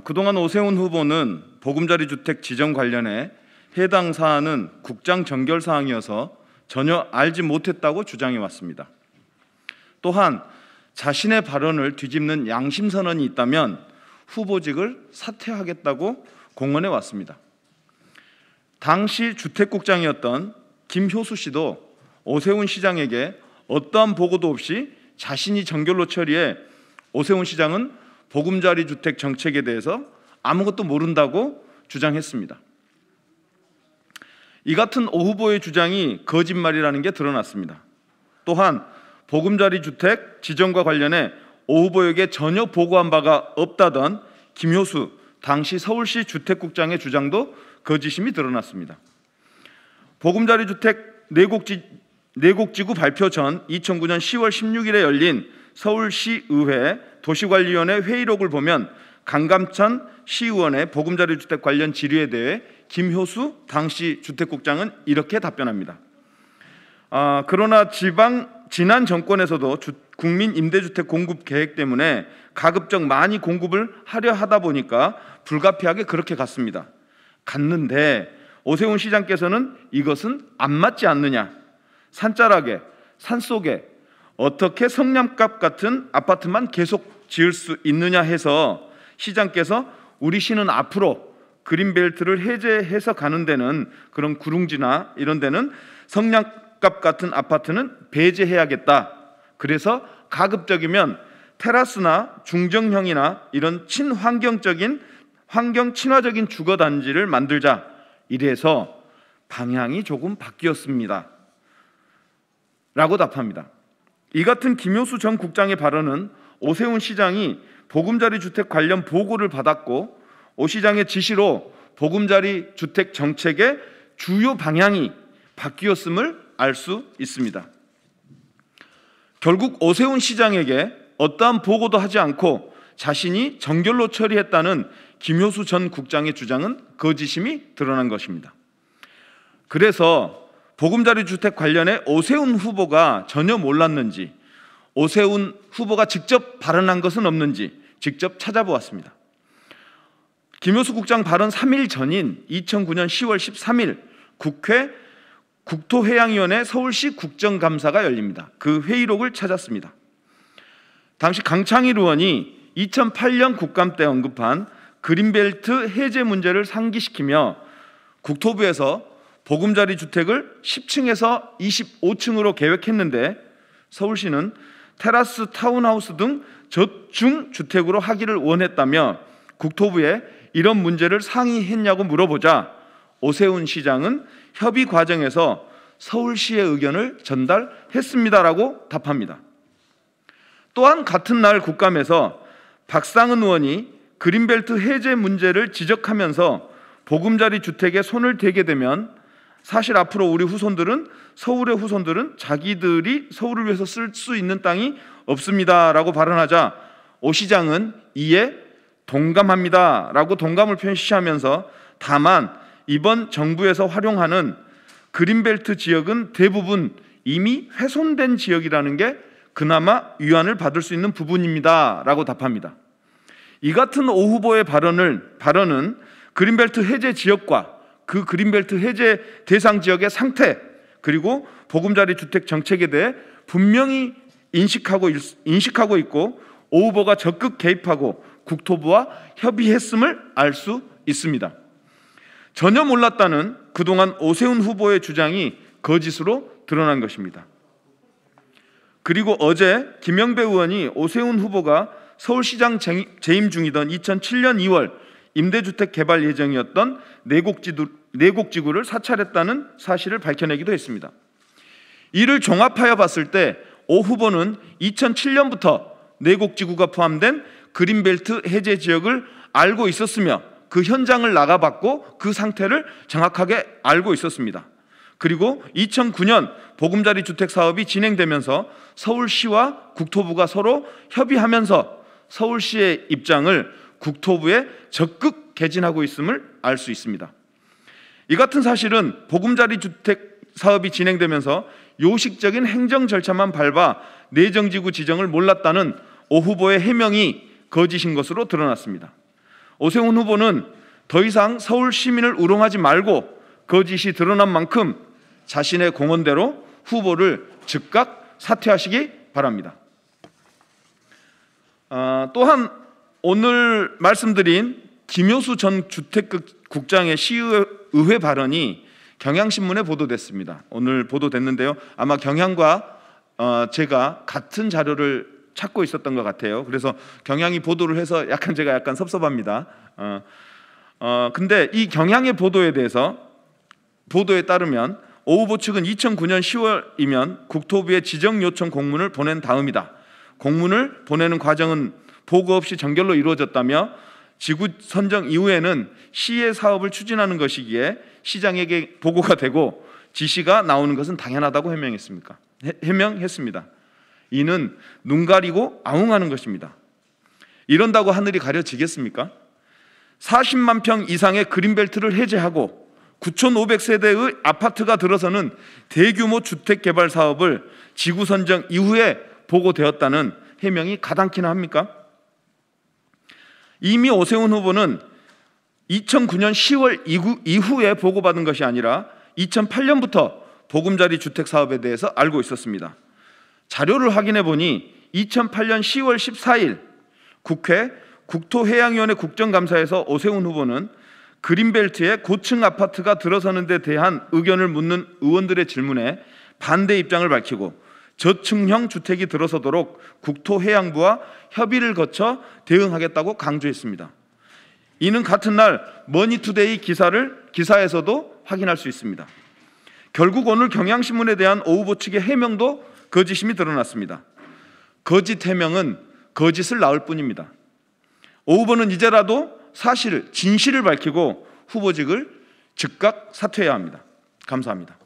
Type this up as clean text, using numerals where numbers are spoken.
그동안 오세훈 후보는 보금자리 주택 지정 관련해 해당 사안은 국장 정결 사항이어서 전혀 알지 못했다고 주장해 왔습니다. 또한 자신의 발언을 뒤집는 양심 선언이 있다면 후보직을 사퇴하겠다고 공언해 왔습니다. 당시 주택국장이었던 김효수 씨도 오세훈 시장에게 어떠한 보고도 없이 자신이 정결로 처리해 오세훈 시장은 보금자리 주택 정책에 대해서 아무것도 모른다고 주장했습니다. 이 같은 오 후보의 주장이 거짓말이라는 게 드러났습니다. 또한 보금자리 주택 지정과 관련해 오 후보에게 전혀 보고한 바가 없다던 김효수 당시 서울시 주택국장의 주장도 거짓임이 드러났습니다. 보금자리 주택 내곡지구 발표 전 2009년 10월 16일에 열린 서울시의회 도시관리위원회 회의록을 보면 강감찬 시의원의 보금자리 주택 관련 질의에 대해 김효수 당시 주택국장은 이렇게 답변합니다. 그러나 지난 정권에서도 국민 임대주택 공급 계획 때문에 가급적 많이 공급을 하려 하다 보니까 불가피하게 그렇게 갔는데 오세훈 시장께서는 이것은 안 맞지 않느냐, 산자락에 산속에 어떻게 성남갑 같은 아파트만 계속 지을 수 있느냐 해서 시장께서 우리 시는 앞으로 그린벨트를 해제해서 가는 데는 그런 구릉지나 이런 데는 성남갑 같은 아파트는 배제해야겠다. 그래서 가급적이면 테라스나 중정형이나 이런 환경 친화적인 주거단지를 만들자. 이래서 방향이 조금 바뀌었습니다. 라고 답합니다. 이 같은 김효수 전 국장의 발언은 오세훈 시장이 보금자리 주택 관련 보고를 받았고 오 시장의 지시로 보금자리 주택 정책의 주요 방향이 바뀌었음을 알 수 있습니다. 결국 오세훈 시장에게 어떠한 보고도 하지 않고 자신이 정결로 처리했다는 김효수 전 국장의 주장은 거짓임이 드러난 것입니다. 그래서 보금자리 주택 관련해 오세훈 후보가 전혀 몰랐는지, 오세훈 후보가 직접 발언한 것은 없는지 직접 찾아보았습니다. 김효수 국장 발언 3일 전인 2009년 10월 13일 국회 국토해양위원회 서울시 국정감사가 열립니다. 그 회의록을 찾았습니다. 당시 강창일 의원이 2008년 국감 때 언급한 그린벨트 해제 문제를 상기시키며 국토부에서 보금자리 주택을 10층에서 25층으로 계획했는데 서울시는 테라스 타운하우스 등 저층 주택으로 하기를 원했다며 국토부에 이런 문제를 상의했냐고 물어보자 오세훈 시장은 협의 과정에서 서울시의 의견을 전달했습니다라고 답합니다. 또한 같은 날 국감에서 박상은 의원이 그린벨트 해제 문제를 지적하면서 보금자리 주택에 손을 대게 되면 사실 앞으로 우리 후손들은 서울의 후손들은 자기들이 서울을 위해서 쓸 수 있는 땅이 없습니다라고 발언하자 오 시장은 이에 동감합니다라고 동감을 표시하면서 다만 이번 정부에서 활용하는 그린벨트 지역은 대부분 이미 훼손된 지역이라는 게 그나마 위안을 받을 수 있는 부분입니다라고 답합니다. 이 같은 오 후보의 발언은 그린벨트 해제 지역과 그 그린벨트 해제 대상 지역의 상태 그리고 보금자리 주택 정책에 대해 분명히 인식하고 있고 오 후보가 적극 개입하고 국토부와 협의했음을 알 수 있습니다. 전혀 몰랐다는 그동안 오세훈 후보의 주장이 거짓으로 드러난 것입니다. 그리고 어제 김영배 의원이 오세훈 후보가 서울시장 재임 중이던 2007년 2월 임대주택 개발 예정이었던 내곡지구를 사찰했다는 사실을 밝혀내기도 했습니다. 이를 종합하여 봤을 때 오 후보는 2007년부터 내곡지구가 포함된 그린벨트 해제 지역을 알고 있었으며 그 현장을 나가봤고 그 상태를 정확하게 알고 있었습니다. 그리고 2009년 보금자리 주택 사업이 진행되면서 서울시와 국토부가 서로 협의하면서 서울시의 입장을 국토부에 적극 개진하고 있음을 알 수 있습니다. 이 같은 사실은 보금자리 주택 사업이 진행되면서 요식적인 행정 절차만 밟아 내정지구 지정을 몰랐다는 오 후보의 해명이 거짓인 것으로 드러났습니다. 오세훈 후보는 더 이상 서울 시민을 우롱하지 말고 거짓이 드러난 만큼 자신의 공언대로 후보를 즉각 사퇴하시기 바랍니다. 또한 오늘 말씀드린 김효수 전 주택국장의 시의회 발언이 경향신문에 보도됐습니다. 오늘 보도됐는데요. 아마 경향과 제가 같은 자료를 찾고 있었던 것 같아요. 그래서 경향이 보도를 해서 제가 약간 섭섭합니다. 근데 이 경향의 보도에 대해서 보도에 따르면 오 후보 측은 2009년 10월이면 국토부에 지정 요청 공문을 보낸 다음이다. 공문을 보내는 과정은 보고 없이 정결로 이루어졌다며 지구 선정 이후에는 시의 사업을 추진하는 것이기에 시장에게 보고가 되고 지시가 나오는 것은 당연하다고 해명했습니다. 이는 눈 가리고 아웅하는 것입니다. 이런다고 하늘이 가려지겠습니까? 40만 평 이상의 그린벨트를 해제하고 9,500세대의 아파트가 들어서는 대규모 주택개발 사업을 지구 선정 이후에 보고되었다는 해명이 가당키나 합니까? 이미 오세훈 후보는 2009년 10월 이후에 보고받은 것이 아니라 2008년부터 보금자리 주택 사업에 대해서 알고 있었습니다. 자료를 확인해 보니 2008년 10월 14일 국회 국토해양위원회 국정감사에서 오세훈 후보는 그린벨트에 고층 아파트가 들어서는 데 대한 의견을 묻는 의원들의 질문에 반대 입장을 밝히고 저층형 주택이 들어서도록 국토해양부와 협의를 거쳐 대응하겠다고 강조했습니다. 이는 같은 날 머니투데이 기사에서도 확인할 수 있습니다. 결국 오늘 경향신문에 대한 오 후보 측의 해명도 거짓임이 드러났습니다. 거짓 해명은 거짓을 낳을 뿐입니다. 오 후보는 이제라도 진실을 밝히고 후보직을 즉각 사퇴해야 합니다. 감사합니다.